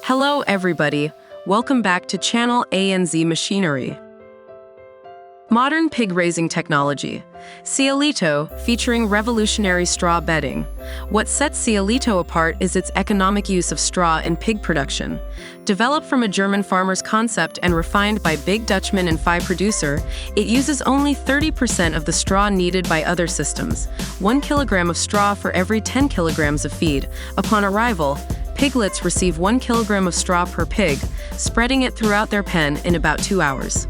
Hello everybody, welcome back to channel ANZ Machinery. Modern pig raising technology. Cielito, featuring revolutionary straw bedding. What sets Cielito apart is its economic use of straw in pig production. Developed from a German farmer's concept and refined by Big Dutchman and Phi producer, it uses only 30% of the straw needed by other systems. 1 kilogram of straw for every 10 kilograms of feed. Upon arrival, piglets receive 1 kilogram of straw per pig, spreading it throughout their pen in about 2 hours.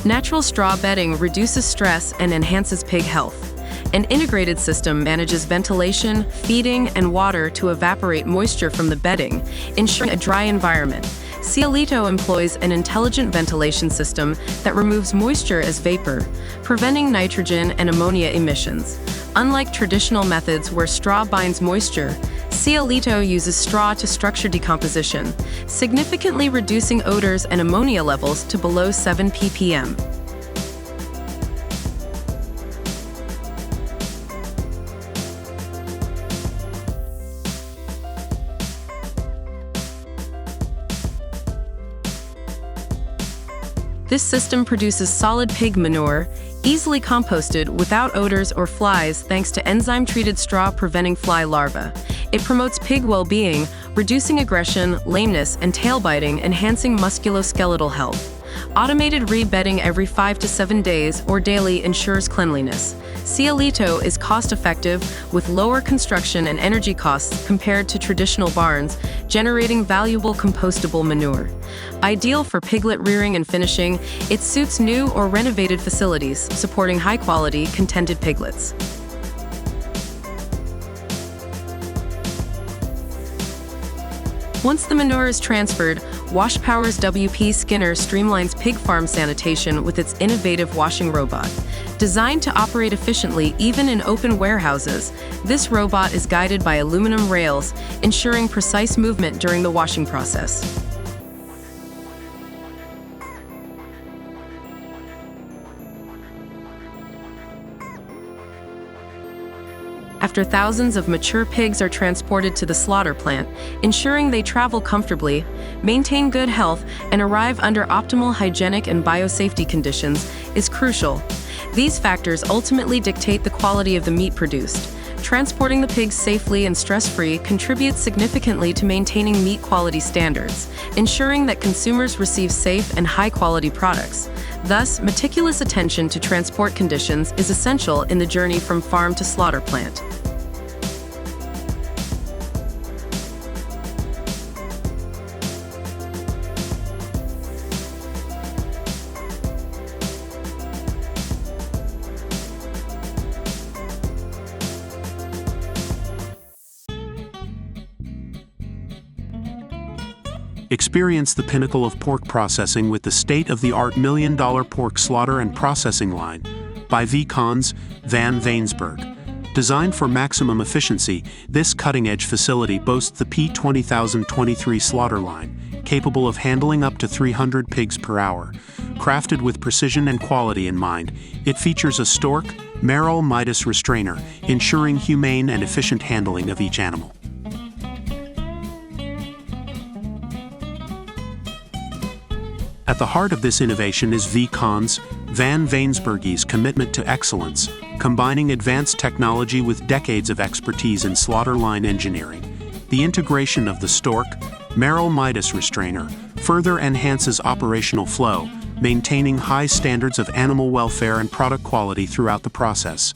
Natural straw bedding reduces stress and enhances pig health. An integrated system manages ventilation, feeding, and water to evaporate moisture from the bedding, ensuring a dry environment. Cielito employs an intelligent ventilation system that removes moisture as vapor, preventing nitrogen and ammonia emissions. Unlike traditional methods where straw binds moisture, Cielito uses straw to structure decomposition, significantly reducing odors and ammonia levels to below 7 ppm. This system produces solid pig manure, easily composted without odors or flies thanks to enzyme-treated straw preventing fly larvae. It promotes pig well-being, reducing aggression, lameness, and tail biting, enhancing musculoskeletal health. Automated rebedding every 5 to 7 days or daily ensures cleanliness. Cielito is cost-effective with lower construction and energy costs compared to traditional barns, generating valuable compostable manure. Ideal for piglet rearing and finishing, it suits new or renovated facilities, supporting high-quality, contented piglets. Once the manure is transferred, WashPower's WP Skinner streamlines pig farm sanitation with its innovative washing robot. Designed to operate efficiently even in open warehouses, this robot is guided by aluminum rails, ensuring precise movement during the washing process. After thousands of mature pigs are transported to the slaughter plant, ensuring they travel comfortably, maintain good health, and arrive under optimal hygienic and biosafety conditions is crucial. These factors ultimately dictate the quality of the meat produced. Transporting the pigs safely and stress-free contributes significantly to maintaining meat quality standards, ensuring that consumers receive safe and high-quality products. Thus, meticulous attention to transport conditions is essential in the journey from farm to slaughter plant. Experience the pinnacle of pork processing with the state-of-the-art $1 million pork slaughter and processing line by VCons van Weinsberg. Designed for maximum efficiency, this cutting-edge facility boasts the P20023 slaughter line, capable of handling up to 300 pigs per hour. Crafted with precision and quality in mind, it features a Stork Merrill Midas restrainer, ensuring humane and efficient handling of each animal. At the heart of this innovation is VCons van Weinsberg's commitment to excellence, combining advanced technology with decades of expertise in slaughter line engineering. The integration of the Stork Merrill Midas restrainer further enhances operational flow, maintaining high standards of animal welfare and product quality throughout the process.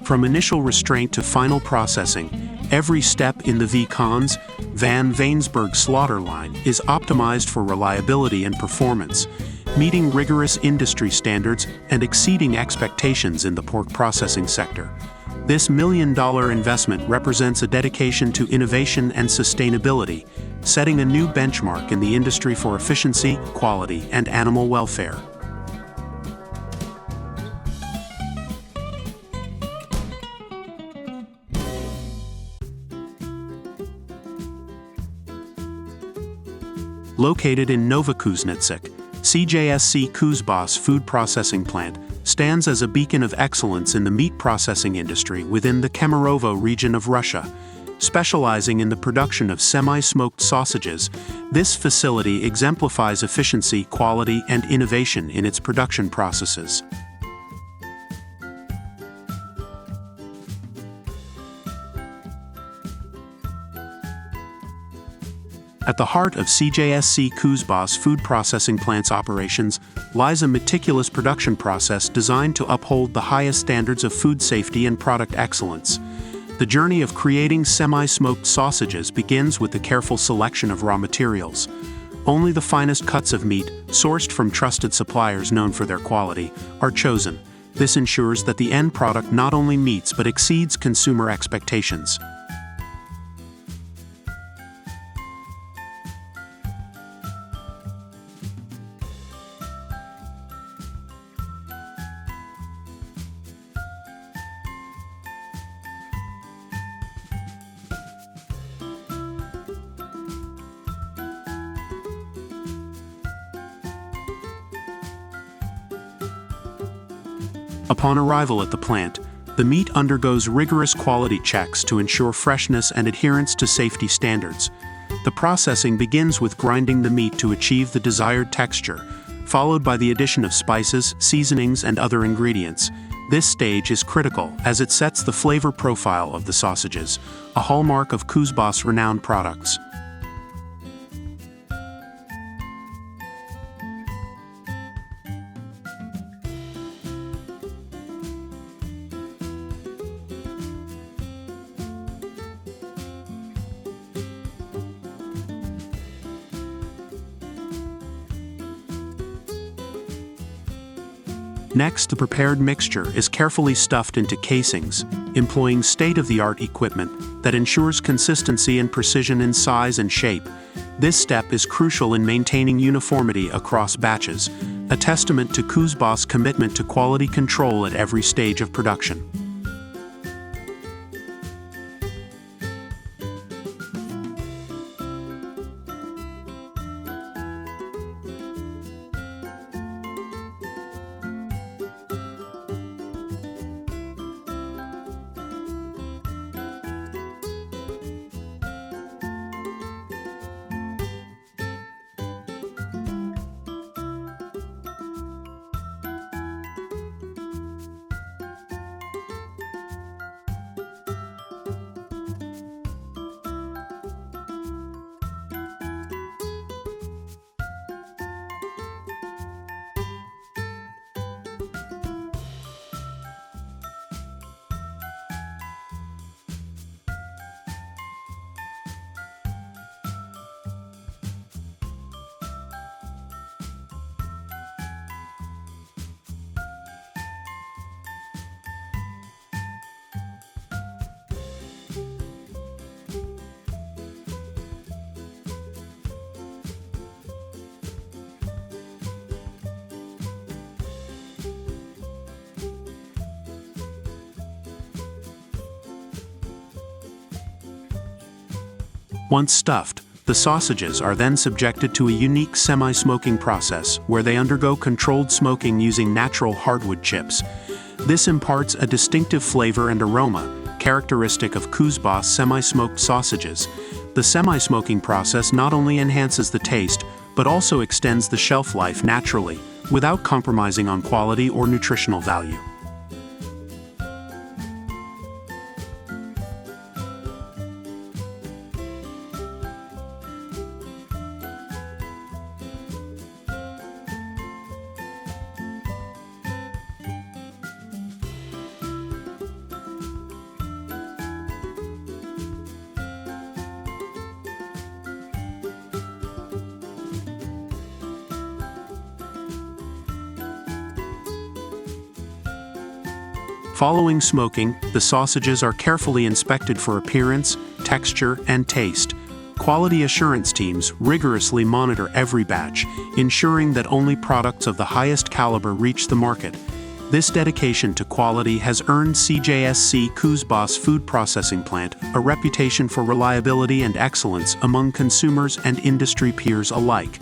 From initial restraint to final processing, every step in the VCons van Weinsberg slaughter line is optimized for reliability and performance, meeting rigorous industry standards and exceeding expectations in the pork processing sector. This $1 million investment represents a dedication to innovation and sustainability, setting a new benchmark in the industry for efficiency, quality, and animal welfare. Located in Novokuznetsk, CJSC Kuzbass Food Processing Plant stands as a beacon of excellence in the meat processing industry within the Kemerovo region of Russia. Specializing in the production of semi-smoked sausages, this facility exemplifies efficiency, quality, and innovation in its production processes. At the heart of CJSC Kuzbass Food Processing Plant's operations lies a meticulous production process designed to uphold the highest standards of food safety and product excellence. The journey of creating semi-smoked sausages begins with the careful selection of raw materials. Only the finest cuts of meat, sourced from trusted suppliers known for their quality, are chosen. This ensures that the end product not only meets but exceeds consumer expectations. Upon arrival at the plant, the meat undergoes rigorous quality checks to ensure freshness and adherence to safety standards. The processing begins with grinding the meat to achieve the desired texture, followed by the addition of spices, seasonings, and other ingredients. This stage is critical as it sets the flavor profile of the sausages, a hallmark of Kuzbass' renowned products. Next, the prepared mixture is carefully stuffed into casings, employing state-of-the-art equipment that ensures consistency and precision in size and shape. This step is crucial in maintaining uniformity across batches, a testament to Kuzbass' commitment to quality control at every stage of production. Once stuffed, the sausages are then subjected to a unique semi-smoking process where they undergo controlled smoking using natural hardwood chips. This imparts a distinctive flavor and aroma, characteristic of Kuzbass semi-smoked sausages. The semi-smoking process not only enhances the taste, but also extends the shelf life naturally, without compromising on quality or nutritional value. Following smoking, the sausages are carefully inspected for appearance, texture, and taste. Quality assurance teams rigorously monitor every batch, ensuring that only products of the highest caliber reach the market. This dedication to quality has earned CJSC Kuzbass Food Processing Plant a reputation for reliability and excellence among consumers and industry peers alike.